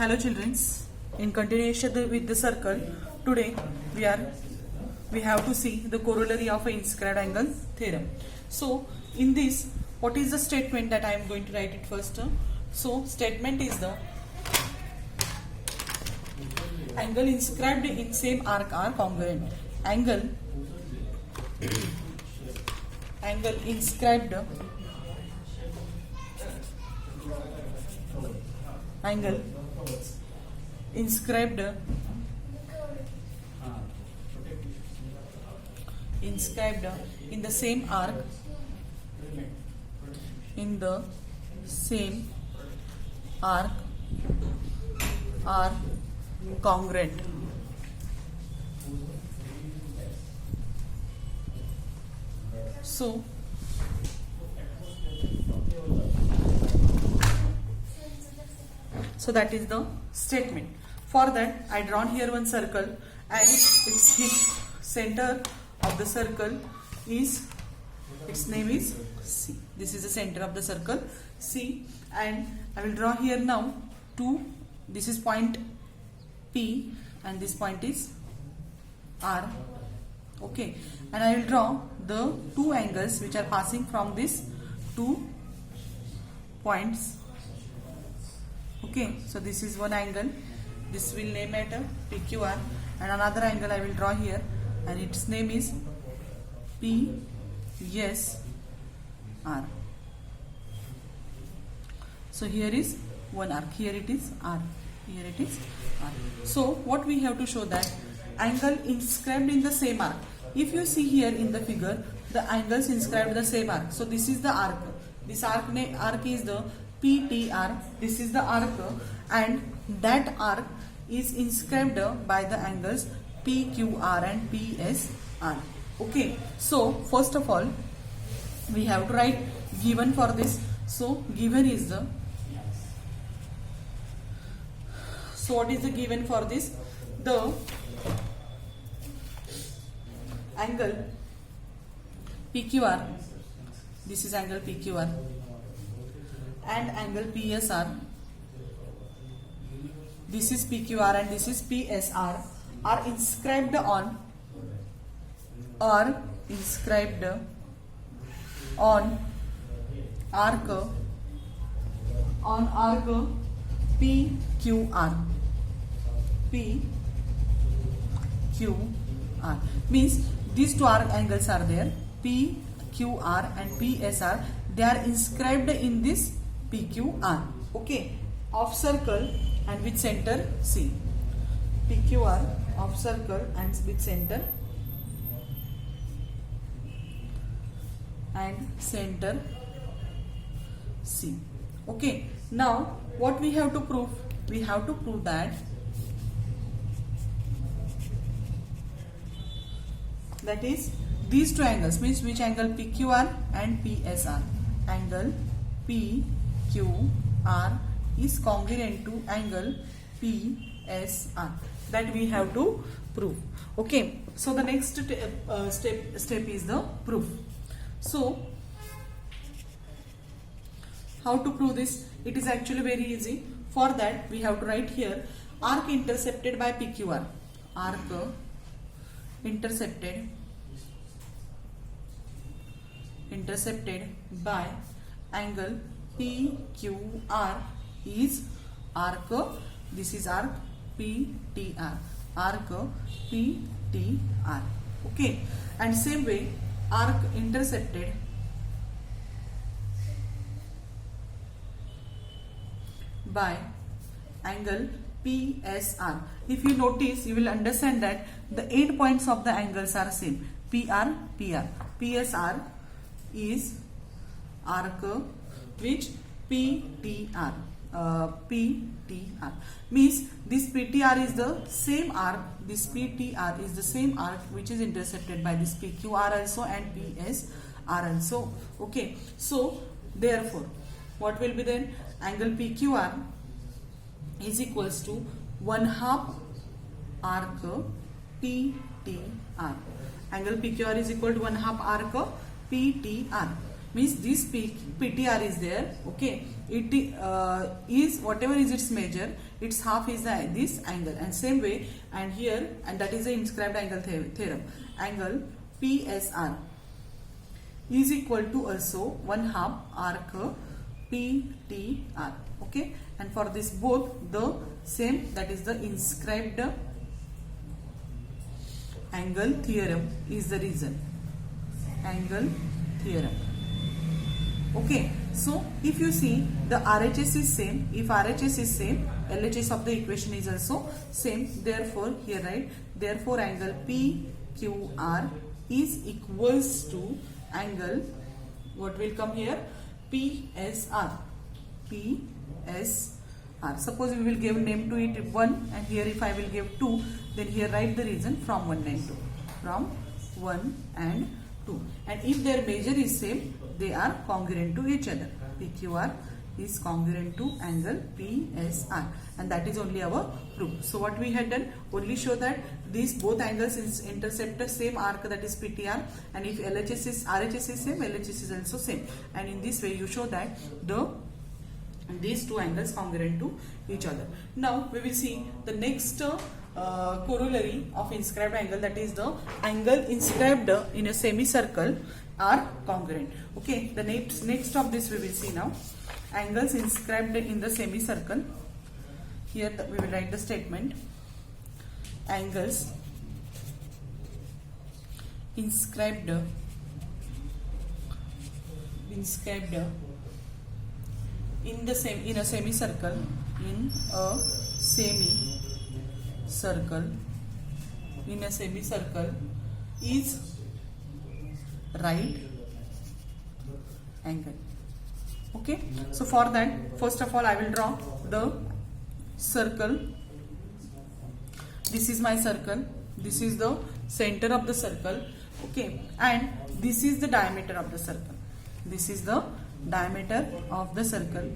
Hello children, in continuation with the circle, today we have to see the corollary of an inscribed angle theorem. So in this, what is the statement that I am going to write it first? So statement is the angle inscribed in same arc are congruent. Angle inscribed in the same arc are congruent. So that is the statement. For that, I drawn here one circle, and its center of the circle is, its name is C. This is the center of the circle C, and I will draw here now two. This is point P, and this point is R. Okay, and I will draw the two angles which are passing from these two points. Okay, so this is one angle. This will name it PQR, and another angle I will draw here, and its name is PSR. So here is one arc. Here it is R. Here it is R. So what we have to show that angle inscribed in the same arc. If you see here in the figure, the angles inscribed in the same arc. So this is the arc. This arc is the PTR. This is the arc, and that arc is inscribed by the angles PQR and PSR. Okay, so first of all we have to write given for this. So given is the, so what is the given for this? The angle PQR, this is angle PQR, and angle PSR, this is PQR and this is PSR, are inscribed on arc PQR. Means these two arc angles are there, PQR and PSR. They are inscribed in this PQR. Okay, of circle and with center C. PQR of circle and with center C. Okay, now what we have to prove? We have to prove that is these two angles, means which angle? PQR and PSR. Angle PQR is congruent to angle PSR. That we have to prove. Okay, so the next step is the proof. So how to prove this? It is actually very easy. For that we have to write here arc intercepted by PQR. Arc intercepted by angle PQR is arc, this is arc PTR. Arc PTR. Okay, and same way arc intercepted by angle PSR. If you notice, you will understand that the end points of the angles are same. PR. PSR is arc which PTR. PTR means this PTR is the same arc. This PTR is the same arc which is intercepted by this PQR also and PSR also. Okay, so therefore what will be then? Angle PQR is equals to 1/2 arc PTR. Angle PQR is equal to 1/2 arc PTR. means this PTR is there. Okay, it is whatever is its measure, its half is this angle, and same way, and here, and that is the inscribed angle theorem. Angle PSR is equal to also 1/2 arc PTR. Okay, and for this both the same, that is the inscribed angle theorem is the reason. Angle theorem. Okay, so if you see the RHS is same, if RHS is same, LHS of the equation is also same. Therefore, here write, therefore angle PQR is equals to angle, what will come here, PSR. PSR. Suppose we will give name to it 1, and here if I will give 2, then here write the reason from 1 and 2. From 1 and 2. And if their measure is same, they are congruent to each other. PQR is congruent to angle PSR, and that is only our proof. So what we had done, only show that these both angles intercept the same arc, that is PTR, and if RHS is same, LHS is also same, and in this way you show that these two angles congruent to each other. Now we will see the next corollary of inscribed angle, that is the angle inscribed in a semicircle are congruent. Okay, the next of this we will see now. Angles inscribed in the semicircle. Here we will write the statement. Angles inscribed in a semicircle, is right angle. Okay, so for that, first of all I will draw the circle. This is my circle, this is the center of the circle. Okay, and this is the diameter of the circle. This is the diameter of the circle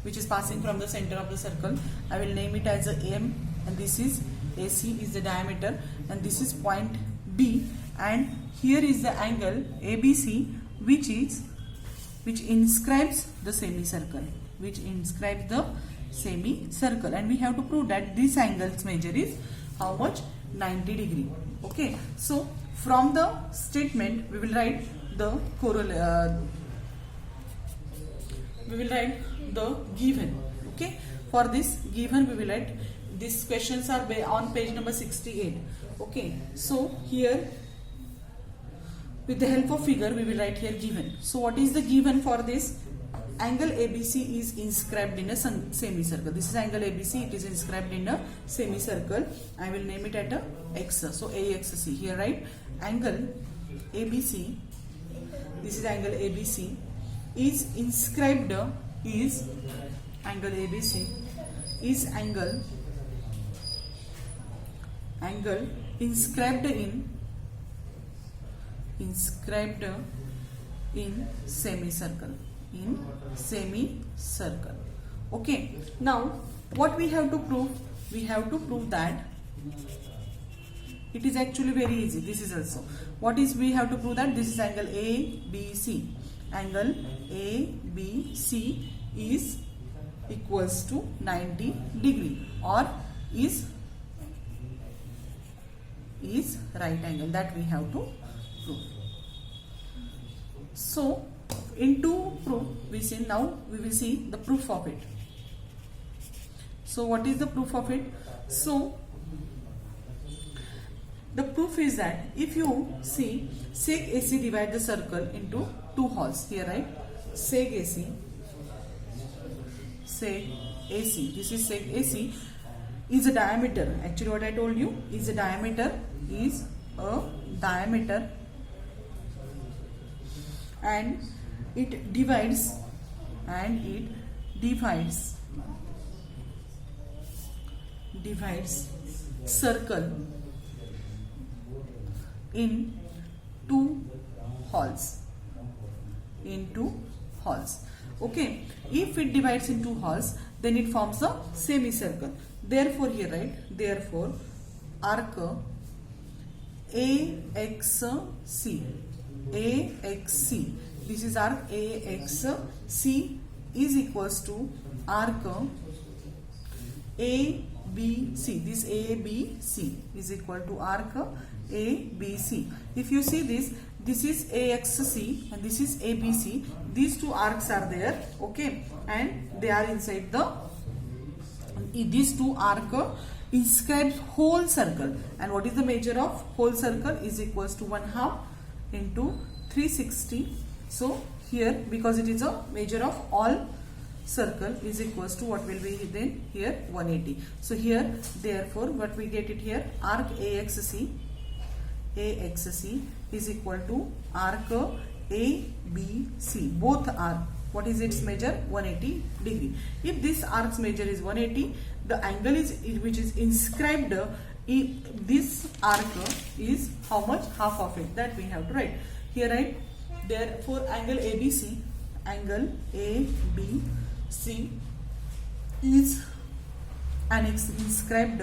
which is passing from the center of the circle. I will name it as a M, and this is AC is the diameter, and this is point B, and here is the angle ABC which inscribes the semicircle, and we have to prove that this angle's measure is how much, 90 degree. Okay, so from the statement we will write the given. Okay, for this given we will write, these questions are on page number 68. Okay, so here with the help of figure we will write here given. So what is the given for this? Angle ABC is inscribed in a semicircle. This is angle ABC, it is inscribed in a semicircle. I will name it at a X. So AXC. Here write angle ABC, this is angle ABC, is inscribed, is angle ABC is angle inscribed in semicircle. Okay, now what we have to prove? We have to prove that it is actually very easy. This is also what is we have to prove, that this is angle ABC. Angle ABC is equals to 90 degree or is right angle. That we have to prove. So into proof we see, now we will see the proof of it. So what is the proof of it? So the proof is that if you see sec AC divide the circle into two halves. Here right, sec AC, this is sec AC is a diameter. Actually what I told you is a diameter, and it divides circle in two halves. Okay, if it divides in two halves, then it forms a semicircle. Therefore here write, therefore arc AXC this is arc AXC is equals to arc ABC. This ABC is equal to arc ABC. If you see this, this is AXC and this is ABC. These two arcs are there, okay, and they are inside these two arc inscribed whole circle. And what is the measure of whole circle? Is equals to 1/2 into 360. So here, because it is a measure of all circle, is equals to what will be then here 180. So here, therefore, what we get it here, arc AXC is equal to arc ABC. Both are, what is its measure? 180 degree. If this arc's measure is 180, the angle is which is inscribed in this arc is how much? Half of it. That we have to write here, right? Therefore, angle ABC is an inscribed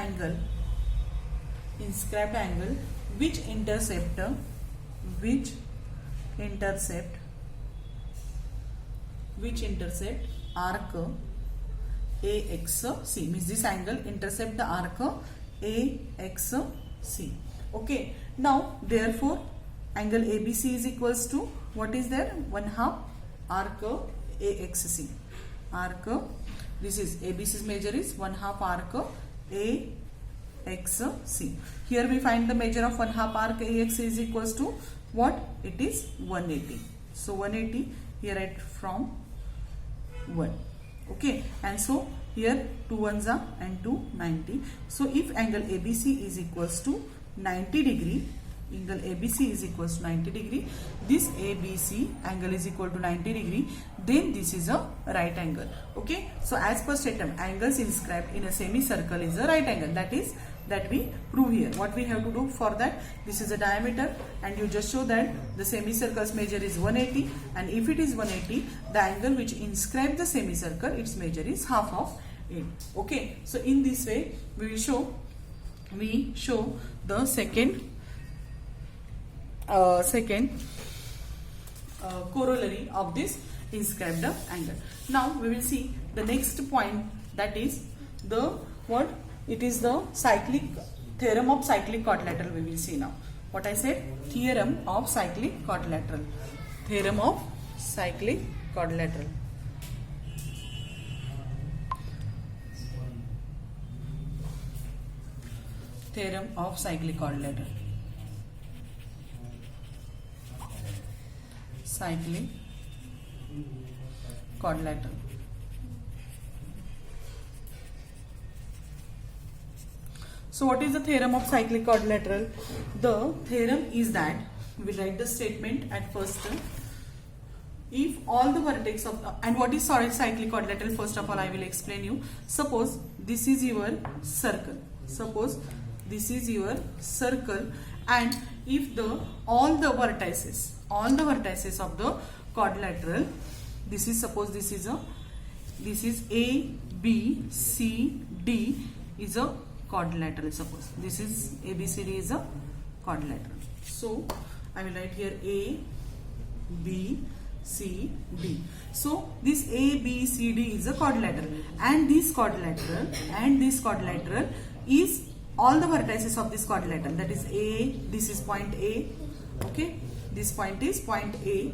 angle which intercept arc AXC. Means this angle intercept the arc AXC. Okay. Now, therefore, angle ABC is equals to what is there? 1/2 arc AXC. This is ABC's measure is 1/2 arc AXC. Here we find the measure of 1/2 arc AXC is equals to what? It is 180. So 180 here write from 1. Okay, and so here 2 ones are and 2 90. So if angle ABC is equals to 90 degree, this ABC angle is equal to 90 degree, then this is a right angle. Okay, so as per statement, angles inscribed in a semicircle is a right angle. That we prove here. What we have to do for that? This is a diameter, and you just show that the semicircle's measure is 180, and if it is 180, the angle which inscribes the semicircle, its measure is half of it. Okay, so in this way we show the second corollary of this inscribed angle. Now we will see the next point, that is the what? It is the theorem of cyclic quadrilateral. We will see now. What I said? Theorem of cyclic quadrilateral. Theorem of cyclic quadrilateral. Theorem of cyclic quadrilateral. Cyclic quadrilateral. So what is the theorem of cyclic quadrilateral? The theorem is that, we write the statement at first. If all the vertex of and what is cyclic quadrilateral? First of all, I will explain you. Suppose this is your circle. And if all the vertices of the quadrilateral, this is A, B, C, D is a quadrilateral. Suppose this is ABCD is a quadrilateral. So I will write here A, B, C, D. So this A, B, C, D is a quadrilateral, and this quadrilateral is all the vertices of this quadrilateral. That is A. This is point A. Okay, this point is point A.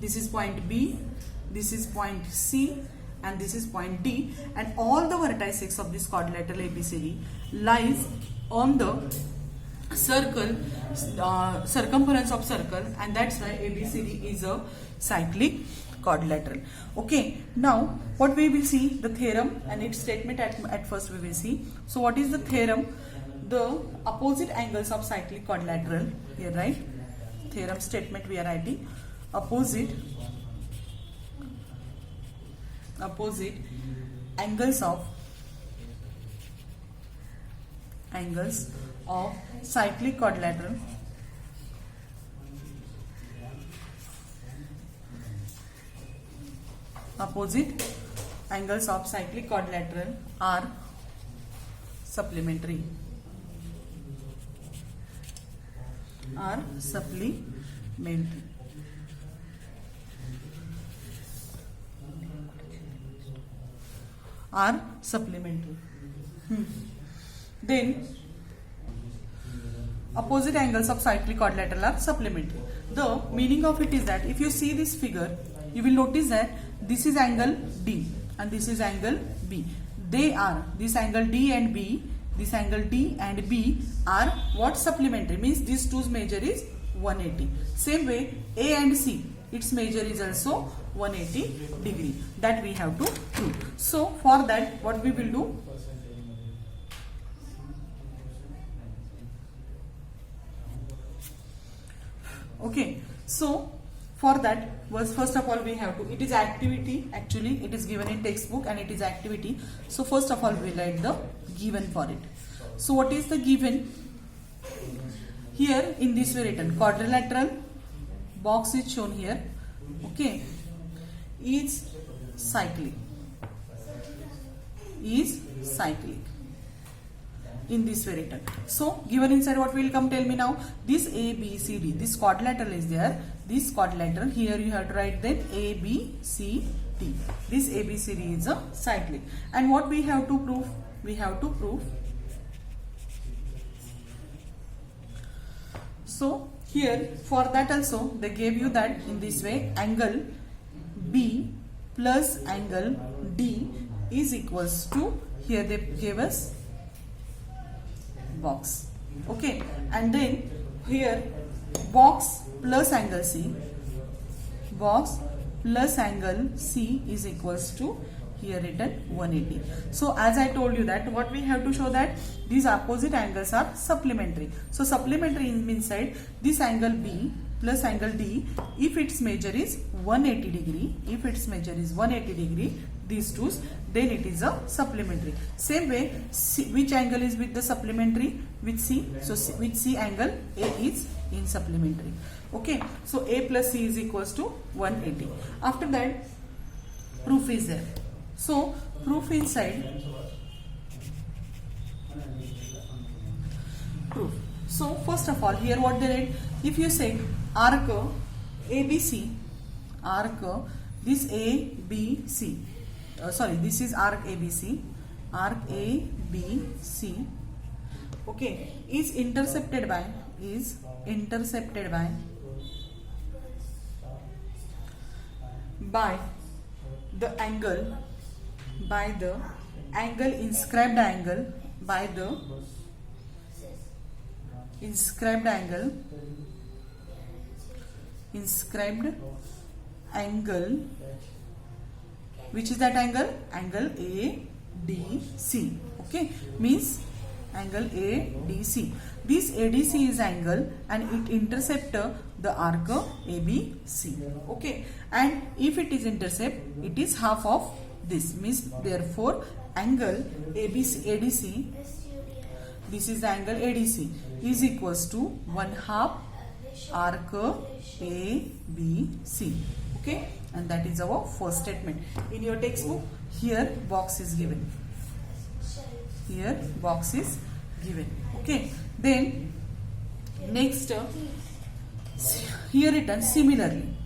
This is point B. This is point C. And this is point D, and all the vertices of this quadrilateral ABCD lies on the circle, circumference of circle, and that's why ABCD is a cyclic quadrilateral. Okay, now what we will see, the theorem and its statement at first we will see. So what is the theorem? The opposite angles of cyclic quadrilateral, here right, theorem statement we are writing, opposite angles of cyclic quadrilateral are supplementary. are supplementary. Are supplementary. Then opposite angles of cyclic quadrilateral are supplementary. The meaning of it is that if you see this figure, you will notice that this is angle D and this is angle B. They are, this angle D and B, this angle D and B are what? Supplementary, means these two's measure is 180. Same way A and C, its measure is also 180 degree. That we have to prove. So for that, what we will do? Okay, so for that, first of all we have to, it is activity, actually it is given in textbook and it is activity. So first of all we will write the given for it. So what is the given? Here in this way written, quadrilateral box is shown here, okay, is cyclic, in this way written. So given inside what will come, tell me now. This A, B, C, D, this quadrilateral is there, this quadrilateral, here you have to write then A, B, C, D. This A, B, C, D is a cyclic. And what we have to prove? We have to prove. So here for that also they gave you that in this way, angle B plus angle D is equals to, here they gave us box, okay, and then here box plus angle C, box plus angle C is equals to, here written 180. So as I told you that what we have to show, that these opposite angles are supplementary. So supplementary means inside this angle B plus angle D, if its measure is 180 degree, if its measure is 180 degree, these two, then it is a supplementary. Same way, C, which angle is with the supplementary? With C. So C, with C angle, A is in supplementary. Okay, so A plus C is equals to 180. After that, proof is there. So proof inside, proof. So first of all, here what they write, if you say arc ABC, arc this ABC, sorry, this is arc ABC, okay, is intercepted by the angle, by the angle inscribed angle, by the inscribed angle, which is that angle? Angle ADC, okay, means angle ADC. This ADC is angle and it intercept the arc ABC, okay, and if it is intercept, it is half of this, means therefore angle ADC, this is the angle ADC, is equals to 1/2 arc ABC, okay, and that is our first statement. In your textbook, here box is given, here box is given, okay. Then next, here written similarly,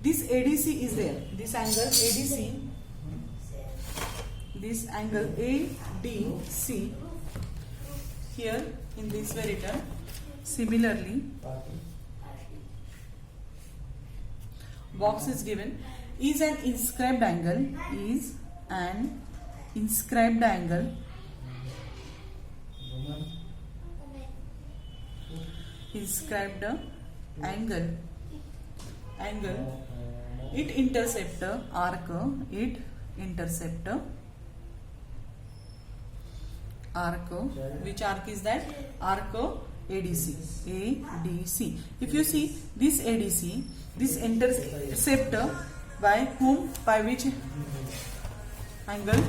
this ADC is there, this angle ADC, this angle ADC, here in this way written, similarly box is given, is an inscribed angle, it intercept arc, which arc is that? Arc ADC. If you see this ADC, this intercept by whom? By which angle?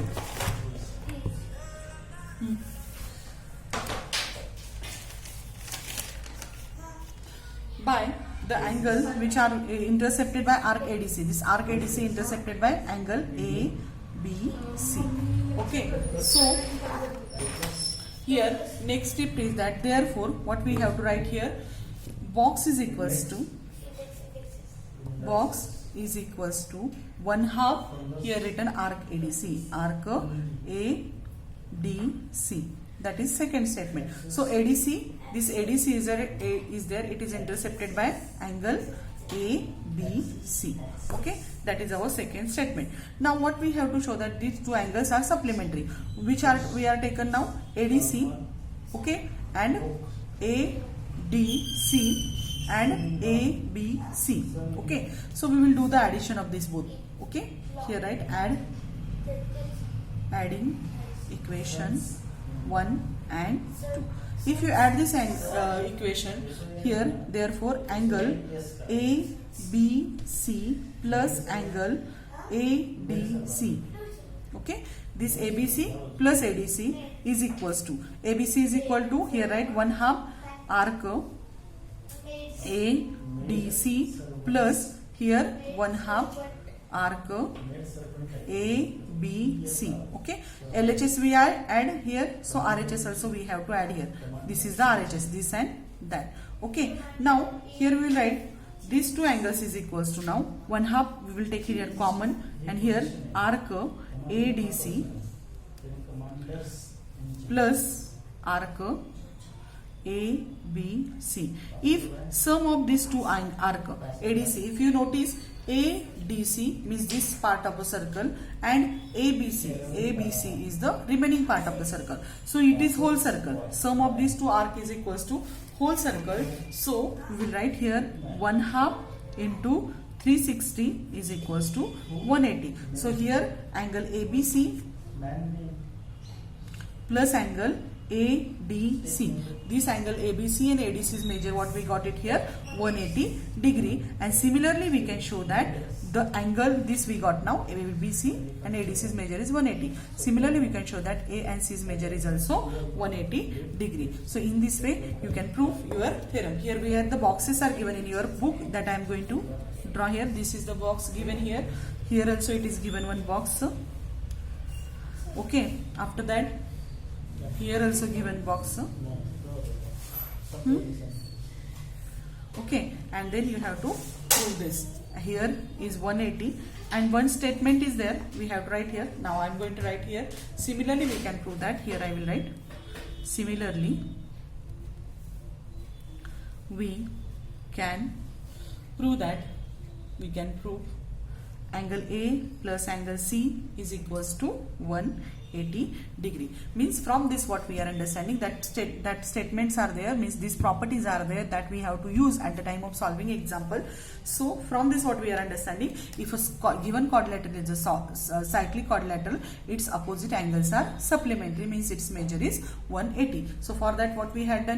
By the angle which are intercepted by arc ADC. This arc ADC intercepted by angle ABC. Okay, so here next step is that therefore what we have to write here, box is equals to 1/2 here written arc ADC, arc ADC, that is second statement. So ADC, this ADC is there, it is intercepted by angle ABC. Okay, that is our second statement. Now what we have to show that these two angles are supplementary, which are we are taken now, ADC, okay, and ADC and ABC. Okay, so we will do the addition of this both. Okay, here write adding equation 1 and 2. If you add this equation here, therefore angle ABC plus angle ADC, okay, this ABC plus ADC is equals to, ABC is equal to, here write 1/2 arc ADC plus here 1/2 arc ABC. Okay, LHS we add here, so RHS also we have to add here. This is the RHS, this and that. Okay, now here we will write these two angles is equals to, now 1/2 we will take here common, and here arc ADC plus arc ABC. If sum of these two arc ADC, if you notice, ADC means this part of a circle and ABC is the remaining part of the circle. So it is whole circle. Sum of these two arc is equals to whole circle. So we will write here 1/2 into 360 is equals to 180. So here angle ABC plus angle ADC. This angle ABC and ADC's measure, what we got it here, 180 degree. And similarly we can show that the angle this we got now, ABC and ADC's measure is 180. Similarly we can show that A and C's measure is also 180 degree. So in this way you can prove your theorem. Here we have the boxes are given in your book that I am going to draw here. This is the box given here. Here also it is given one box. Okay, after that here also given box. Okay, and then you have to prove this. Here is 180 and one statement is there, we have to write here. Now I am going to write here. Similarly we can prove that. Here I will write similarly we can prove that, we can prove angle A plus angle C is equals to 180 degree. Means from this what we are understanding, that statements are there, means these properties are there that we have to use at the time of solving example. So from this what we are understanding, if a given quadrilateral is a cyclic quadrilateral, its opposite angles are supplementary, means its measure is 180. So for that what we had done here,